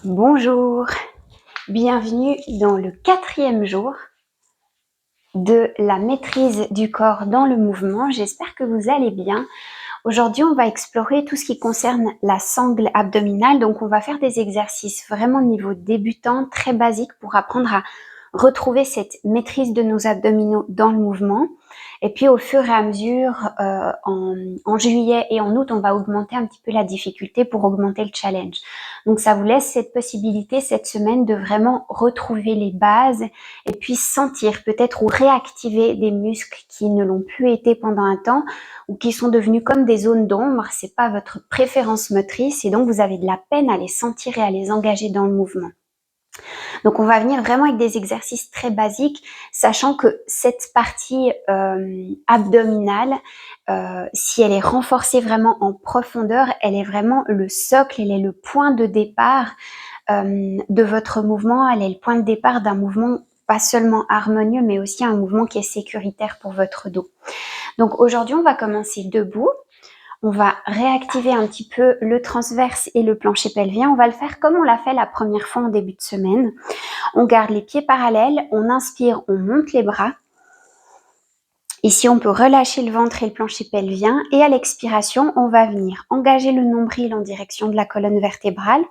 Bonjour, bienvenue dans le 4e jour de la maîtrise du corps dans le mouvement. J'espère que vous allez bien. Aujourd'hui, on va explorer tout ce qui concerne la sangle abdominale. Donc, on va faire des exercices vraiment niveau débutant, très basiques pour apprendre à retrouver cette maîtrise de nos abdominaux dans le mouvement. Et puis, au fur et à mesure, en juillet et en août, on va augmenter un petit peu la difficulté pour augmenter le challenge. Donc, ça vous laisse cette possibilité cette semaine de vraiment retrouver les bases et puis sentir peut-être ou réactiver des muscles qui ne l'ont plus été pendant un temps ou qui sont devenus comme des zones d'ombre. C'est pas votre préférence motrice et donc vous avez de la peine à les sentir et à les engager dans le mouvement. Donc on va venir vraiment avec des exercices très basiques, sachant que cette partie abdominale, si elle est renforcée vraiment en profondeur, elle est vraiment le socle, elle est le point de départ de votre mouvement, elle est le point de départ d'un mouvement pas seulement harmonieux, mais aussi un mouvement qui est sécuritaire pour votre dos. Donc aujourd'hui, on va commencer debout. On va réactiver un petit peu le transverse et le plancher pelvien. On va le faire comme on l'a fait la première fois en début de semaine. On garde les pieds parallèles, on inspire, on monte les bras. Ici, on peut relâcher le ventre et le plancher pelvien et à l'expiration, on va venir engager le nombril en direction de la colonne vertébrale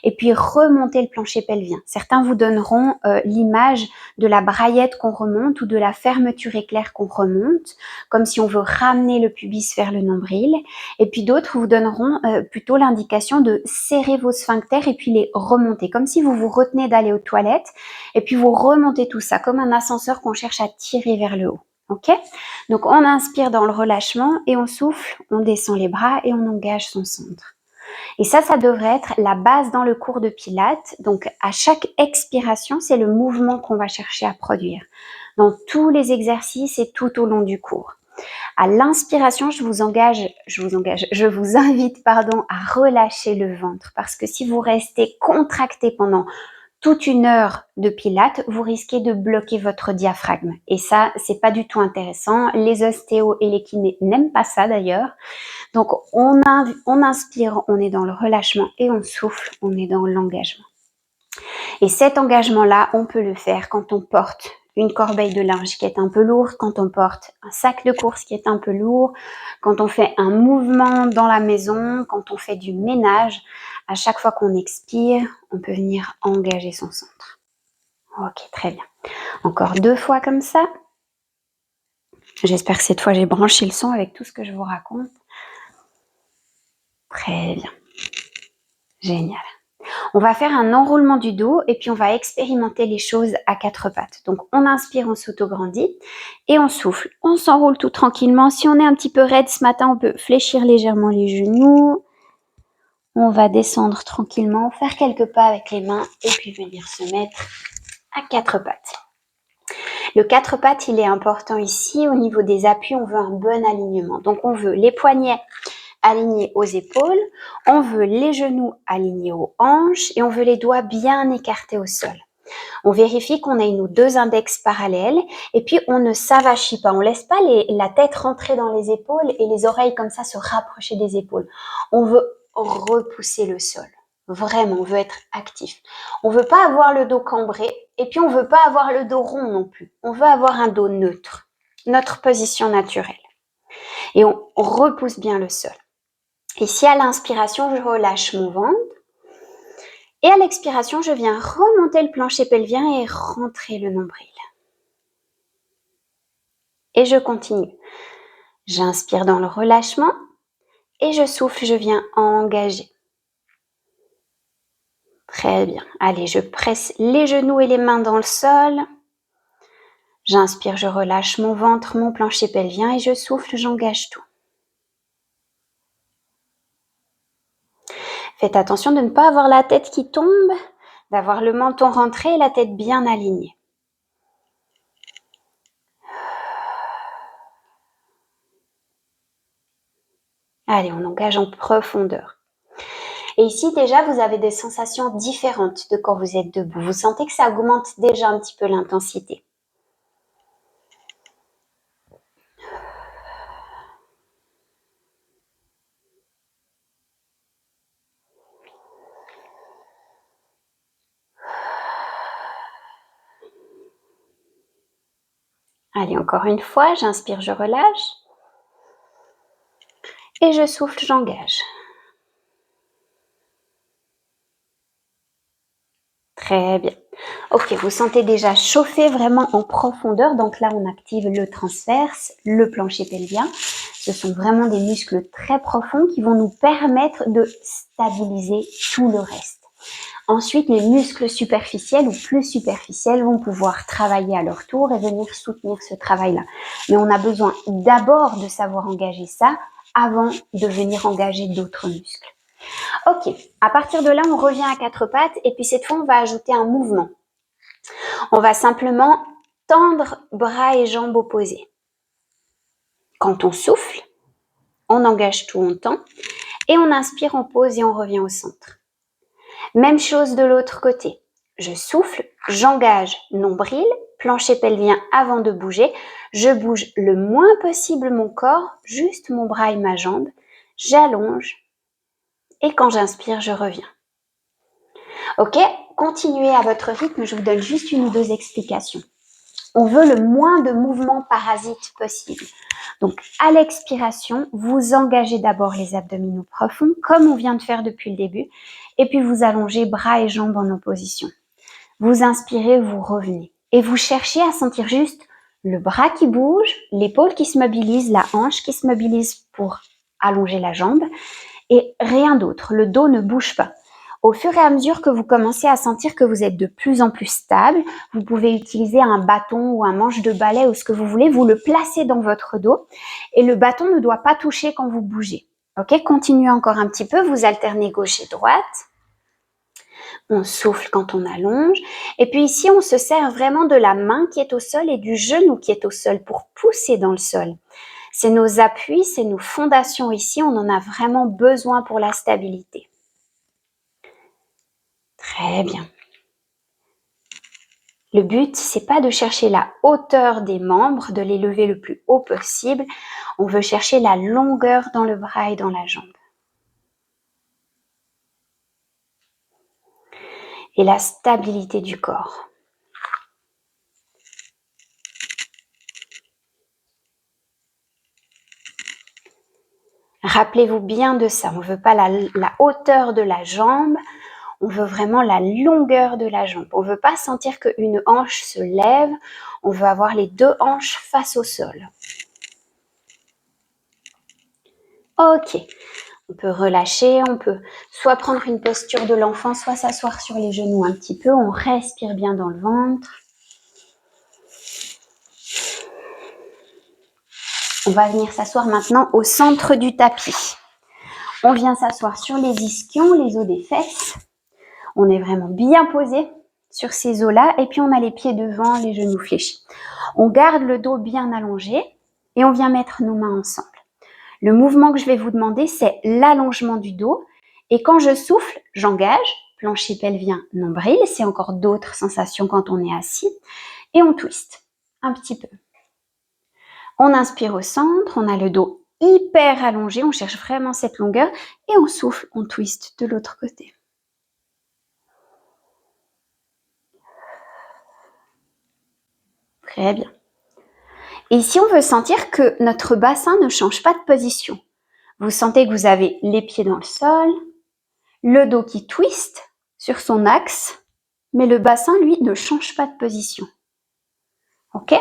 et puis remonter le plancher pelvien. Certains vous donneront l'image de la braillette qu'on remonte ou de la fermeture éclair qu'on remonte, comme si on veut ramener le pubis vers le nombril. Et puis d'autres vous donneront plutôt l'indication de serrer vos sphincters et puis les remonter, comme si vous vous retenez d'aller aux toilettes et puis vous remontez tout ça, comme un ascenseur qu'on cherche à tirer vers le haut. Ok? Donc on inspire dans le relâchement et on souffle, on descend les bras et on engage son centre. Et ça devrait être la base dans le cours de Pilates. Donc à chaque expiration, c'est le mouvement qu'on va chercher à produire dans tous les exercices et tout au long du cours. À l'inspiration, je vous invite à relâcher le ventre parce que si vous restez contracté pendant toute une heure de pilates, vous risquez de bloquer votre diaphragme. Et ça, c'est pas du tout intéressant. Les ostéos et les kinés n'aiment pas ça d'ailleurs. Donc, on inspire, on est dans le relâchement et on souffle, on est dans l'engagement. Et cet engagement-là, on peut le faire quand on porte une corbeille de linge qui est un peu lourde, quand on porte un sac de course qui est un peu lourd, quand on fait un mouvement dans la maison, quand on fait du ménage. À chaque fois qu'on expire, on peut venir engager son centre. Ok, très bien. Encore 2 fois comme ça. J'espère que cette fois j'ai branché le son avec tout ce que je vous raconte. Très bien. Génial. On va faire un enroulement du dos et puis on va expérimenter les choses à 4 pattes. Donc on inspire, on s'autograndit et on souffle. On s'enroule tout tranquillement. Si on est un petit peu raide ce matin, on peut fléchir légèrement les genoux. On va descendre tranquillement, faire quelques pas avec les mains et puis venir se mettre à 4 pattes. Le 4 pattes, il est important ici. Au niveau des appuis, on veut un bon alignement. Donc on veut les poignets alignés aux épaules, on veut les genoux alignés aux hanches et on veut les doigts bien écartés au sol. On vérifie qu'on ait nos 2 index parallèles et puis on ne s'avachit pas. On laisse pas la tête rentrer dans les épaules et les oreilles comme ça se rapprocher des épaules. On veut repousser le sol. Vraiment, on veut être actif. On veut pas avoir le dos cambré et puis on veut pas avoir le dos rond non plus. On veut avoir un dos neutre, notre position naturelle. Et on repousse bien le sol. Et si à l'inspiration, je relâche mon ventre, et à l'expiration, je viens remonter le plancher pelvien et rentrer le nombril. Et je continue. J'inspire dans le relâchement et je souffle, je viens engager. Très bien. Allez, je presse les genoux et les mains dans le sol. J'inspire, je relâche mon ventre, mon plancher pelvien et je souffle, j'engage tout. Faites attention de ne pas avoir la tête qui tombe, d'avoir le menton rentré et la tête bien alignée. Allez, on engage en profondeur. Et ici, déjà, vous avez des sensations différentes de quand vous êtes debout. Vous sentez que ça augmente déjà un petit peu l'intensité. Allez, encore une fois, j'inspire, je relâche. Et je souffle, j'engage. Très bien. Ok, vous sentez déjà chauffer vraiment en profondeur. Donc là, on active le transverse, le plancher pelvien. Ce sont vraiment des muscles très profonds qui vont nous permettre de stabiliser tout le reste. Ensuite, les muscles superficiels ou plus superficiels vont pouvoir travailler à leur tour et venir soutenir ce travail-là. Mais on a besoin d'abord de savoir engager ça avant de venir engager d'autres muscles. Ok, à partir de là, on revient à quatre pattes et puis cette fois, on va ajouter un mouvement. On va simplement tendre bras et jambes opposés. Quand on souffle, on engage tout, on tend et on inspire, on pose et on revient au centre. Même chose de l'autre côté. Je souffle, j'engage nombril, plancher pelvien avant de bouger. Je bouge le moins possible mon corps, juste mon bras et ma jambe. J'allonge et quand j'inspire, je reviens. Ok, continuez à votre rythme, je vous donne juste une ou deux explications. On veut le moins de mouvements parasites possible. Donc, à l'expiration, vous engagez d'abord les abdominaux profonds, comme on vient de faire depuis le début, et puis vous allongez bras et jambes en opposition. Vous inspirez, vous revenez. Et vous cherchez à sentir juste le bras qui bouge, l'épaule qui se mobilise, la hanche qui se mobilise pour allonger la jambe, et rien d'autre. Le dos ne bouge pas. Au fur et à mesure que vous commencez à sentir que vous êtes de plus en plus stable, vous pouvez utiliser un bâton ou un manche de balai ou ce que vous voulez, vous le placez dans votre dos et le bâton ne doit pas toucher quand vous bougez. Ok, continuez encore un petit peu, vous alternez gauche et droite. On souffle quand on allonge. Et puis ici, on se sert vraiment de la main qui est au sol et du genou qui est au sol pour pousser dans le sol. C'est nos appuis, c'est nos fondations ici, on en a vraiment besoin pour la stabilité. Très bien. Le but, c'est pas de chercher la hauteur des membres, de les lever le plus haut possible. On veut chercher la longueur dans le bras et dans la jambe. Et la stabilité du corps. Rappelez-vous bien de ça. On ne veut pas la hauteur de la jambe, on veut vraiment la longueur de la jambe. On ne veut pas sentir qu'une hanche se lève, on veut avoir les deux hanches face au sol. Ok, on peut relâcher, on peut soit prendre une posture de l'enfant, soit s'asseoir sur les genoux un petit peu. On respire bien dans le ventre. On va venir s'asseoir maintenant au centre du tapis. On vient s'asseoir sur les ischions, les os des fesses. On est vraiment bien posé sur ces os-là et puis on a les pieds devant, les genoux fléchis. On garde le dos bien allongé et on vient mettre nos mains ensemble. Le mouvement que je vais vous demander, c'est l'allongement du dos et quand je souffle, j'engage, plancher pelvien, nombril, c'est encore d'autres sensations quand on est assis et on twist un petit peu. On inspire au centre, on a le dos hyper allongé, on cherche vraiment cette longueur et on souffle, on twist de l'autre côté. Très bien. Et ici, on veut sentir que notre bassin ne change pas de position. Vous sentez que vous avez les pieds dans le sol, le dos qui twist sur son axe, mais le bassin, lui, ne change pas de position. Ok ?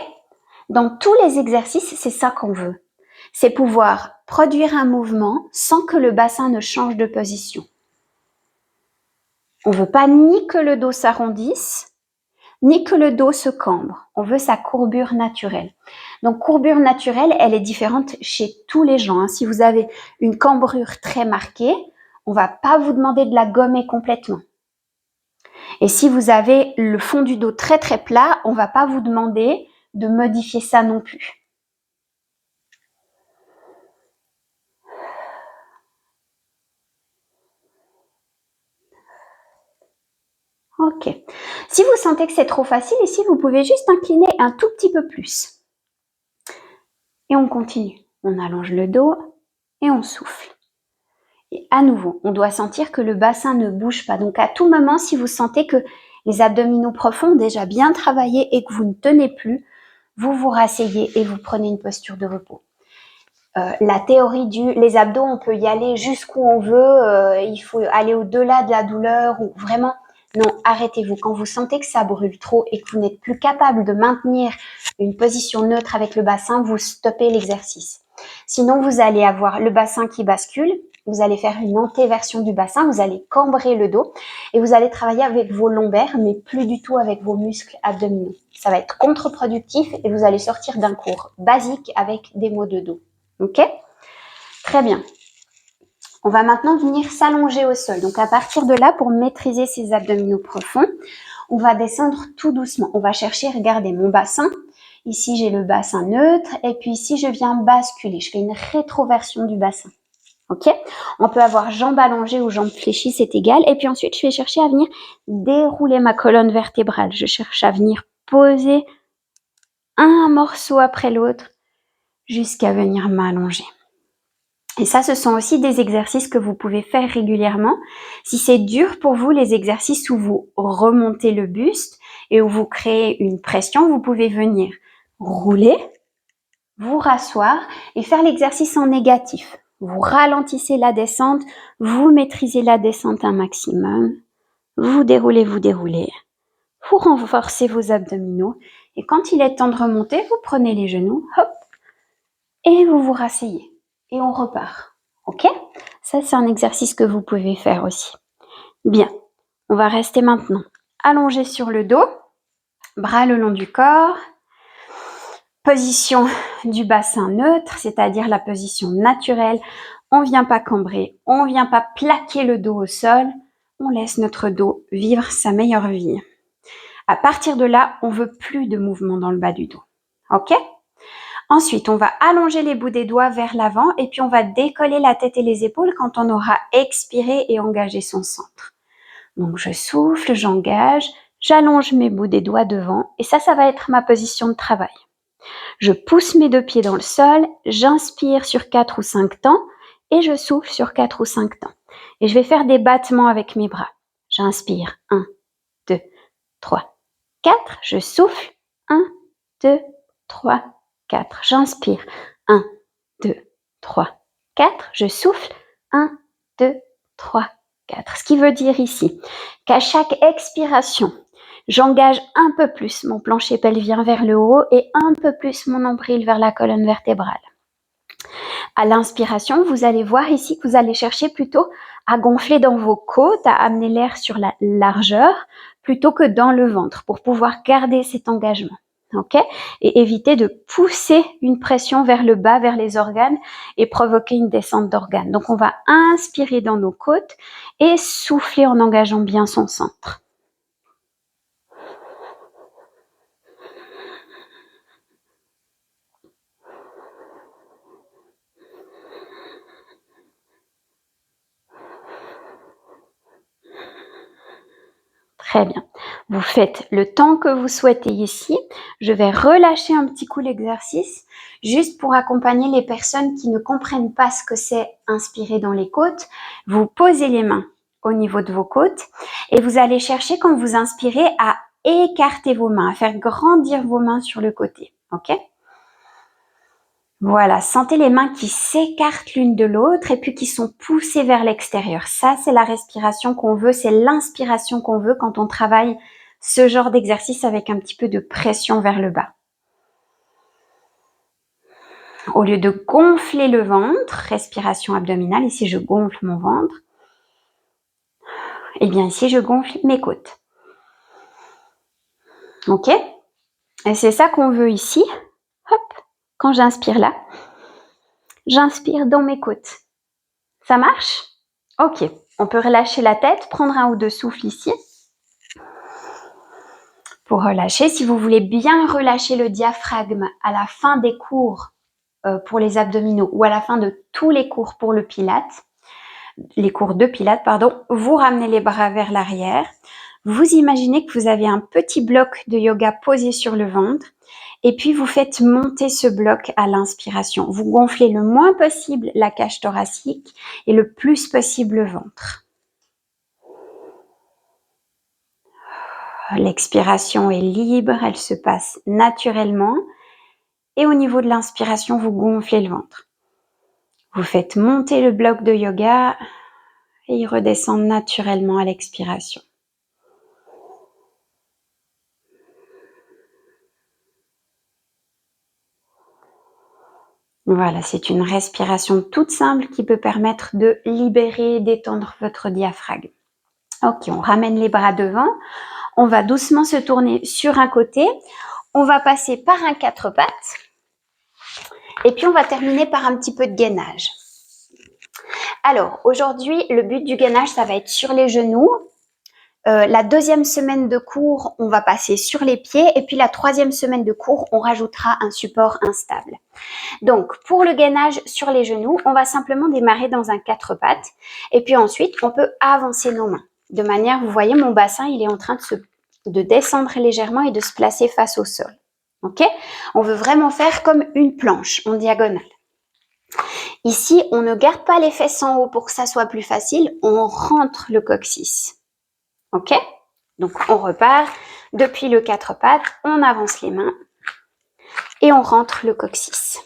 Dans tous les exercices, c'est ça qu'on veut. C'est pouvoir produire un mouvement sans que le bassin ne change de position. On ne veut pas ni que le dos s'arrondisse, ni que le dos se cambre. On veut sa courbure naturelle. Donc, courbure naturelle, elle est différente chez tous les gens. Si vous avez une cambrure très marquée, on va pas vous demander de la gommer complètement. Et si vous avez le fond du dos très très plat, on va pas vous demander de modifier ça non plus. Ok. Si vous sentez que c'est trop facile, ici, vous pouvez juste incliner un tout petit peu plus. Et on continue. On allonge le dos et on souffle. Et à nouveau, on doit sentir que le bassin ne bouge pas. Donc à tout moment, si vous sentez que les abdominaux profonds ont déjà bien travaillé et que vous ne tenez plus, vous vous rasseyez et vous prenez une posture de repos. La théorie les abdos, on peut y aller jusqu'où on veut, il faut aller au-delà de la douleur ou vraiment, non, arrêtez-vous. Quand vous sentez que ça brûle trop et que vous n'êtes plus capable de maintenir une position neutre avec le bassin, vous stoppez l'exercice. Sinon, vous allez avoir le bassin qui bascule, vous allez faire une antéversion du bassin, vous allez cambrer le dos et vous allez travailler avec vos lombaires, mais plus du tout avec vos muscles abdominaux. Ça va être contre-productif et vous allez sortir d'un cours basique avec des maux de dos. Ok? Très bien. On va maintenant venir s'allonger au sol. Donc à partir de là, pour maîtriser ces abdominaux profonds, on va descendre tout doucement. On va chercher, regardez mon bassin. Ici, j'ai le bassin neutre. Et puis ici, je viens basculer. Je fais une rétroversion du bassin. Ok? On peut avoir jambes allongées ou jambes fléchies, c'est égal. Et puis ensuite, je vais chercher à venir dérouler ma colonne vertébrale. Je cherche à venir poser un morceau après l'autre jusqu'à venir m'allonger. Et ça, ce sont aussi des exercices que vous pouvez faire régulièrement. Si c'est dur pour vous, les exercices où vous remontez le buste et où vous créez une pression, vous pouvez venir rouler, vous rasseoir et faire l'exercice en négatif. Vous ralentissez la descente, vous maîtrisez la descente un maximum, vous déroulez, vous renforcez vos abdominaux et quand il est temps de remonter, vous prenez les genoux, hop, et vous vous rasseyez et on repart. Ok? Ça, c'est un exercice que vous pouvez faire aussi. Bien, on va rester maintenant allongé sur le dos, bras le long du corps, position du bassin neutre, c'est-à-dire la position naturelle. On ne vient pas cambrer, on ne vient pas plaquer le dos au sol, on laisse notre dos vivre sa meilleure vie. À partir de là, on veut plus de mouvement dans le bas du dos. Ok? Ensuite, on va allonger les bouts des doigts vers l'avant et puis on va décoller la tête et les épaules quand on aura expiré et engagé son centre. Donc, je souffle, j'engage, j'allonge mes bouts des doigts devant et ça va être ma position de travail. Je pousse mes deux pieds dans le sol, j'inspire sur 4 ou 5 temps et je souffle sur 4 ou 5 temps. Et je vais faire des battements avec mes bras. J'inspire, 1, 2, 3, 4. Je souffle, 1, 2, 3, 4. J'inspire. 1, 2, 3, 4. Je souffle. 1, 2, 3, 4. Ce qui veut dire ici qu'à chaque expiration, j'engage un peu plus mon plancher pelvien vers le haut et un peu plus mon nombril vers la colonne vertébrale. À l'inspiration, vous allez voir ici que vous allez chercher plutôt à gonfler dans vos côtes, à amener l'air sur la largeur plutôt que dans le ventre pour pouvoir garder cet engagement. Ok? Et éviter de pousser une pression vers le bas, vers les organes et provoquer une descente d'organes. Donc on va inspirer dans nos côtes et souffler en engageant bien son centre. Très bien. Vous faites le temps que vous souhaitez ici. Je vais relâcher un petit coup l'exercice, juste pour accompagner les personnes qui ne comprennent pas ce que c'est inspirer dans les côtes. Vous posez les mains au niveau de vos côtes et vous allez chercher, quand vous inspirez, à écarter vos mains, à faire grandir vos mains sur le côté. Ok? Voilà, sentez les mains qui s'écartent l'une de l'autre et puis qui sont poussées vers l'extérieur. Ça, c'est la respiration qu'on veut, c'est l'inspiration qu'on veut quand on travaille ce genre d'exercice avec un petit peu de pression vers le bas. Au lieu de gonfler le ventre, respiration abdominale, ici je gonfle mon ventre, et bien ici je gonfle mes côtes. Ok? Et c'est ça qu'on veut ici. Hop, quand j'inspire là, j'inspire dans mes côtes. Ça marche? Ok, on peut relâcher la tête, prendre un ou deux souffles ici. Pour relâcher, si vous voulez bien relâcher le diaphragme à la fin des cours pour les abdominaux ou à la fin de tous les cours pour le pilate, les cours de pilates, pardon, vous ramenez les bras vers l'arrière. Vous imaginez que vous avez un petit bloc de yoga posé sur le ventre et puis vous faites monter ce bloc à l'inspiration. Vous gonflez le moins possible la cage thoracique et le plus possible le ventre. L'expiration est libre, elle se passe naturellement Et au niveau de l'inspiration, vous gonflez le ventre. Vous faites monter le bloc de yoga et il redescend naturellement à l'expiration. Voilà, c'est une respiration toute simple qui peut permettre de libérer, d'étendre votre diaphragme. Ok, on ramène les bras devant. On va doucement se tourner sur un côté. On va passer par un 4 pattes. Et puis, on va terminer par un petit peu de gainage. Alors, aujourd'hui, le but du gainage, ça va être sur les genoux. La deuxième semaine de cours, on va passer sur les pieds. Et puis, la troisième semaine de cours, on rajoutera un support instable. Donc, pour le gainage sur les genoux, on va simplement démarrer dans un 4 pattes. Et puis ensuite, on peut avancer nos mains. De manière, vous voyez, mon bassin, il est en train de descendre légèrement et de se placer face au sol. Ok? On veut vraiment faire comme une planche en diagonale. Ici, on ne garde pas les fesses en haut pour que ça soit plus facile. On rentre le coccyx. Ok? Donc, on repart. Depuis le 4 pattes, on avance les mains et on rentre le coccyx.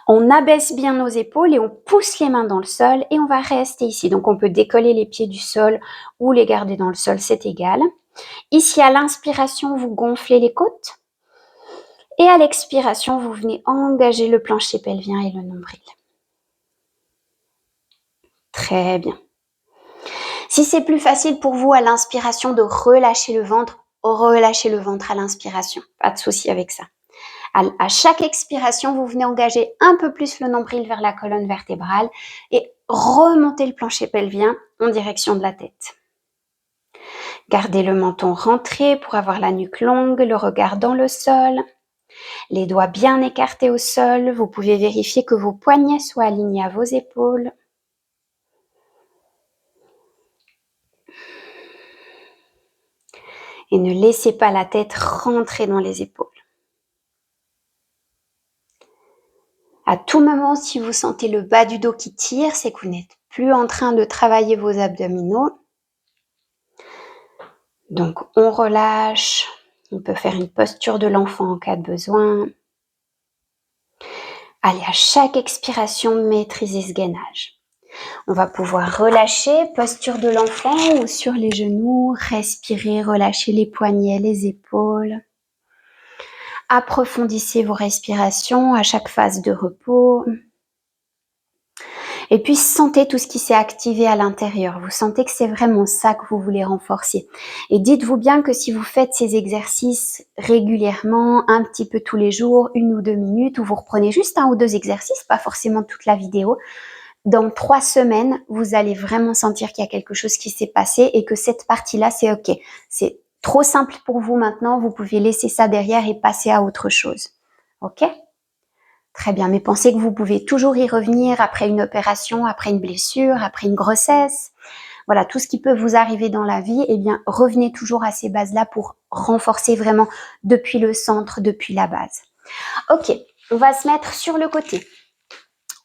On abaisse bien nos épaules et on pousse les mains dans le sol et on va rester ici. Donc, on peut décoller les pieds du sol ou les garder dans le sol, c'est égal. Ici, à l'inspiration, vous gonflez les côtes. Et à l'expiration, vous venez engager le plancher pelvien et le nombril. Très bien. Si c'est plus facile pour vous à l'inspiration de relâcher le ventre à l'inspiration. Pas de souci avec ça. À chaque expiration, vous venez engager un peu plus le nombril vers la colonne vertébrale et remonter le plancher pelvien en direction de la tête. Gardez le menton rentré pour avoir la nuque longue, le regard dans le sol. Les doigts bien écartés au sol. Vous pouvez vérifier que vos poignets soient alignés à vos épaules. Et ne laissez pas la tête rentrer dans les épaules. À tout moment, si vous sentez le bas du dos qui tire, c'est que vous n'êtes plus en train de travailler vos abdominaux. Donc, on relâche. On peut faire une posture de l'enfant en cas de besoin. Allez, à chaque expiration, maîtrisez ce gainage. On va pouvoir relâcher, posture de l'enfant ou sur les genoux, respirer, relâcher les poignets, les épaules. Approfondissez vos respirations à chaque phase de repos. Et puis, sentez tout ce qui s'est activé à l'intérieur. Vous sentez que c'est vraiment ça que vous voulez renforcer. Et dites-vous bien que si vous faites ces exercices régulièrement, un petit peu tous les jours, 1 ou 2 minutes, ou vous reprenez juste 1 ou 2 exercices, pas forcément toute la vidéo, dans 3 semaines, vous allez vraiment sentir qu'il y a quelque chose qui s'est passé et que cette partie-là, c'est OK. C'est trop simple pour vous maintenant, vous pouvez laisser ça derrière et passer à autre chose. OK ? Très bien, mais pensez que vous pouvez toujours y revenir après une opération, après une blessure, après une grossesse. Voilà, tout ce qui peut vous arriver dans la vie, eh bien, revenez toujours à ces bases-là pour renforcer vraiment depuis le centre, depuis la base. Ok, on va se mettre sur le côté.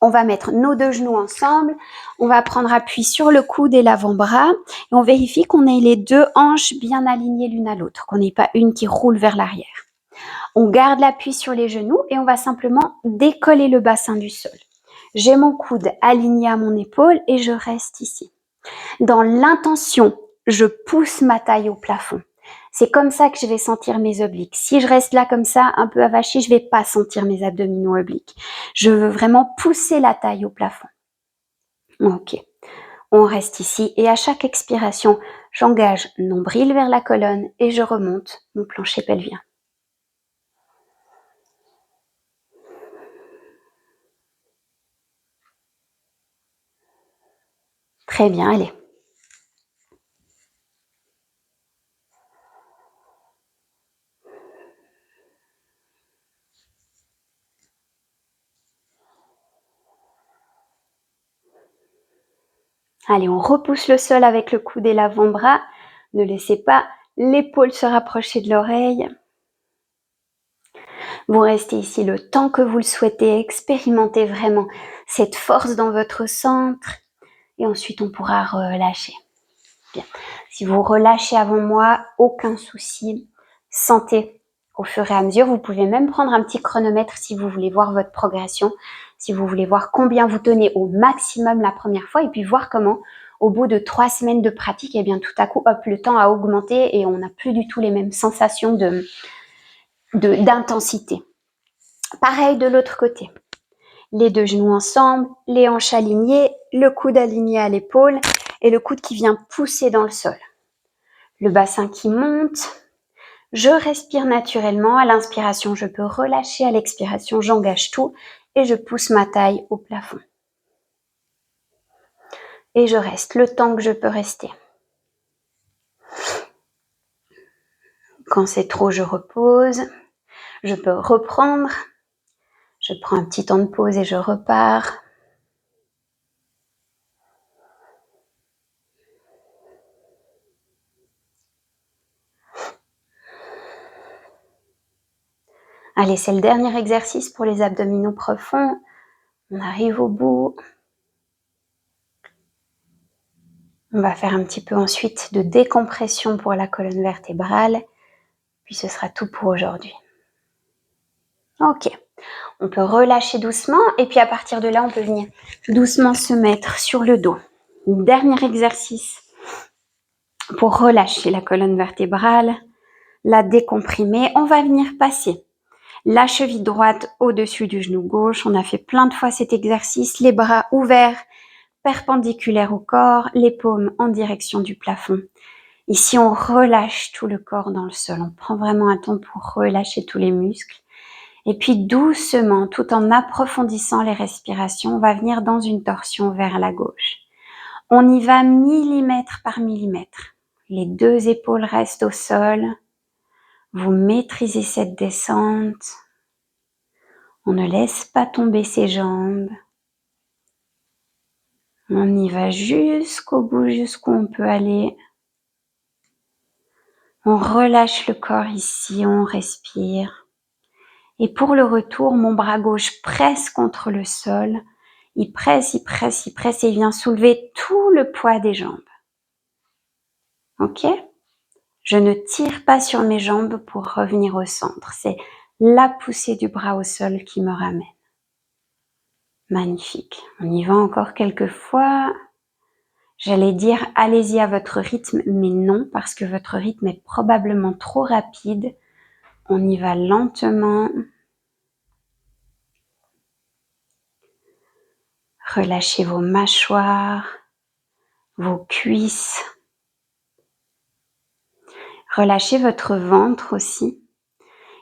On va mettre nos 2 genoux ensemble. On va prendre appui sur le coude et l'avant-bras. Et on vérifie qu'on ait les 2 hanches bien alignées l'une à l'autre, qu'on n'ait pas une qui roule vers l'arrière. On garde l'appui sur les genoux et on va simplement décoller le bassin du sol. J'ai mon coude aligné à mon épaule et je reste ici. Dans l'intention, je pousse ma taille au plafond. C'est comme ça que je vais sentir mes obliques. Si je reste là comme ça, un peu avachie, je ne vais pas sentir mes abdominaux obliques. Je veux vraiment pousser la taille au plafond. Ok. On reste ici et à chaque expiration, j'engage nombril vers la colonne et je remonte mon plancher pelvien. Très bien, allez. Allez, on repousse le sol avec le coude et l'avant-bras. Ne laissez pas l'épaule se rapprocher de l'oreille. Vous restez ici le temps que vous le souhaitez. Expérimentez vraiment cette force dans votre centre. Et ensuite, on pourra relâcher. Bien. Si vous relâchez avant moi, aucun souci. Sentez au fur et à mesure. Vous pouvez même prendre un petit chronomètre si vous voulez voir votre progression, si vous voulez voir combien vous tenez au maximum la première fois et puis voir comment, au bout de 3 semaines de pratique, eh bien tout à coup, hop, le temps a augmenté et on n'a plus du tout les mêmes sensations d'intensité. Pareil de l'autre côté. Les deux genoux ensemble, les hanches alignées, le coude aligné à l'épaule et le coude qui vient pousser dans le sol. Le bassin qui monte. Je respire naturellement. À l'inspiration, je peux relâcher. À l'expiration, j'engage tout et je pousse ma taille au plafond. Et je reste le temps que je peux rester. Quand c'est trop, je repose. Je peux reprendre. Je prends un petit temps de pause et je repars. Allez, c'est le dernier exercice pour les abdominaux profonds. On arrive au bout. On va faire un petit peu ensuite de décompression pour la colonne vertébrale. Puis ce sera tout pour aujourd'hui. Ok. On peut relâcher doucement et puis à partir de là, on peut venir doucement se mettre sur le dos. Dernier exercice pour relâcher la colonne vertébrale, la décomprimer. On va venir passer la cheville droite au-dessus du genou gauche. On a fait plein de fois cet exercice. Les bras ouverts, perpendiculaires au corps, les paumes en direction du plafond. Ici, on relâche tout le corps dans le sol. On prend vraiment un temps pour relâcher tous les muscles. Et puis doucement, tout en approfondissant les respirations, on va venir dans une torsion vers la gauche. On y va millimètre par millimètre. Les deux épaules restent au sol. Vous maîtrisez cette descente. On ne laisse pas tomber ses jambes. On y va jusqu'au bout, jusqu'où on peut aller. On relâche le corps ici, on respire. Et pour le retour, mon bras gauche presse contre le sol. Il presse, il presse, il presse et il vient soulever tout le poids des jambes. Ok ? Je ne tire pas sur mes jambes pour revenir au centre. C'est la poussée du bras au sol qui me ramène. Magnifique. On y va encore quelques fois. J'allais dire allez-y à votre rythme, mais non, parce que votre rythme est probablement trop rapide. On y va lentement. Relâchez vos mâchoires, vos cuisses. Relâchez votre ventre aussi.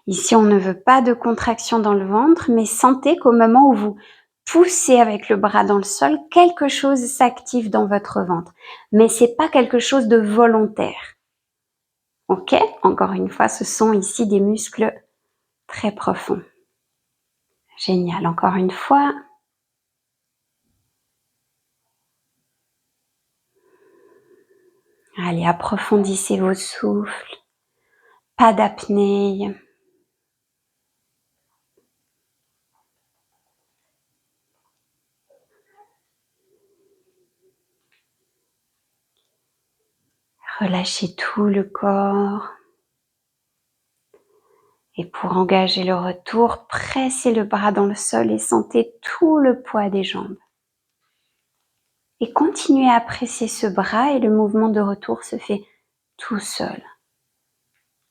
Ici, on ne veut pas de contraction dans le ventre, mais sentez qu'au moment où vous poussez avec le bras dans le sol, quelque chose s'active dans votre ventre. Mais c'est pas quelque chose de volontaire. Ok ? Encore une fois, ce sont ici des muscles très profonds. Génial. Encore une fois. Allez, approfondissez vos souffles. Pas d'apnée. Relâchez tout le corps. Et pour engager le retour, pressez le bras dans le sol et sentez tout le poids des jambes. Et continuez à presser ce bras et le mouvement de retour se fait tout seul.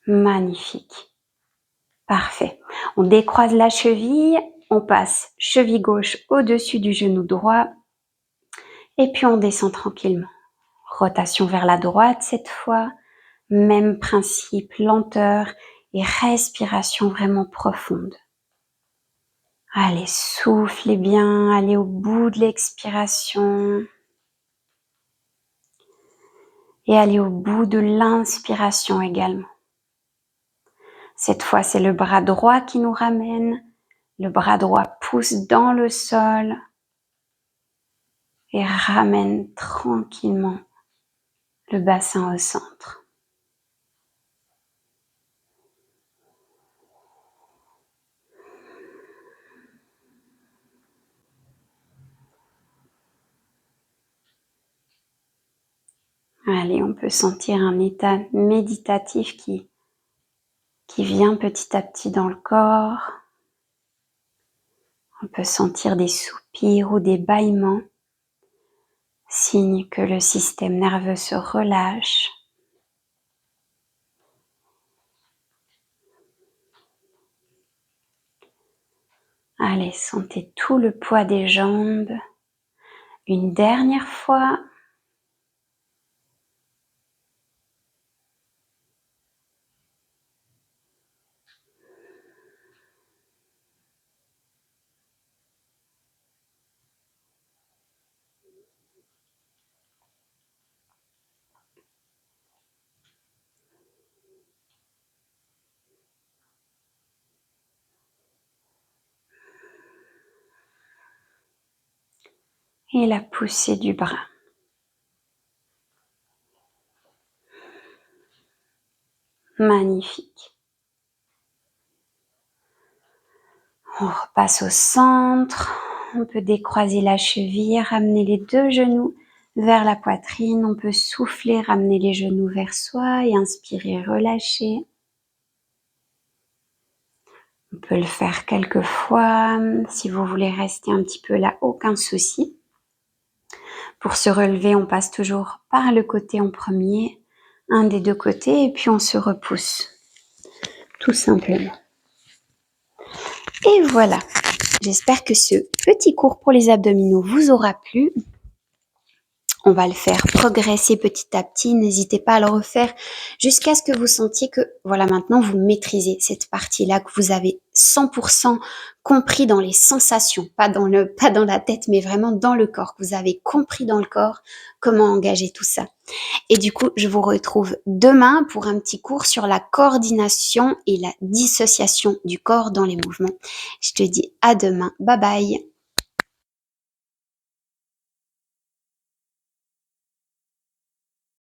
Magnifique. Parfait. On décroise la cheville, on passe cheville gauche au-dessus du genou droit et puis on descend tranquillement. Rotation vers la droite cette fois. Même principe, lenteur et respiration vraiment profonde. Allez, soufflez bien, allez au bout de l'expiration. Et allez au bout de l'inspiration également. Cette fois, c'est le bras droit qui nous ramène. Le bras droit pousse dans le sol et ramène tranquillement le bassin au centre. Allez, on peut sentir un état méditatif qui qui vient petit à petit dans le corps. On peut sentir des soupirs ou des bâillements, signe que le système nerveux se relâche. Allez, sentez tout le poids des jambes. Une dernière fois. Et la poussée du bras. Magnifique. On repasse au centre. On peut décroiser la cheville, ramener les deux genoux vers la poitrine. On peut souffler, ramener les genoux vers soi et inspirer, relâcher. On peut le faire quelques fois. Si vous voulez rester un petit peu là, aucun souci. Pour se relever, on passe toujours par le côté en premier, un des deux côtés, et puis on se repousse, tout simplement. Et voilà, j'espère que ce petit cours pour les abdominaux vous aura plu. On va le faire progresser petit à petit. N'hésitez pas à le refaire jusqu'à ce que vous sentiez que, voilà, maintenant vous maîtrisez cette partie-là, que vous avez 100% compris dans les sensations, pas dans la tête, mais vraiment dans le corps, que vous avez compris dans le corps comment engager tout ça. Et du coup, je vous retrouve demain pour un petit cours sur la coordination et la dissociation du corps dans les mouvements. Je te dis à demain. Bye bye.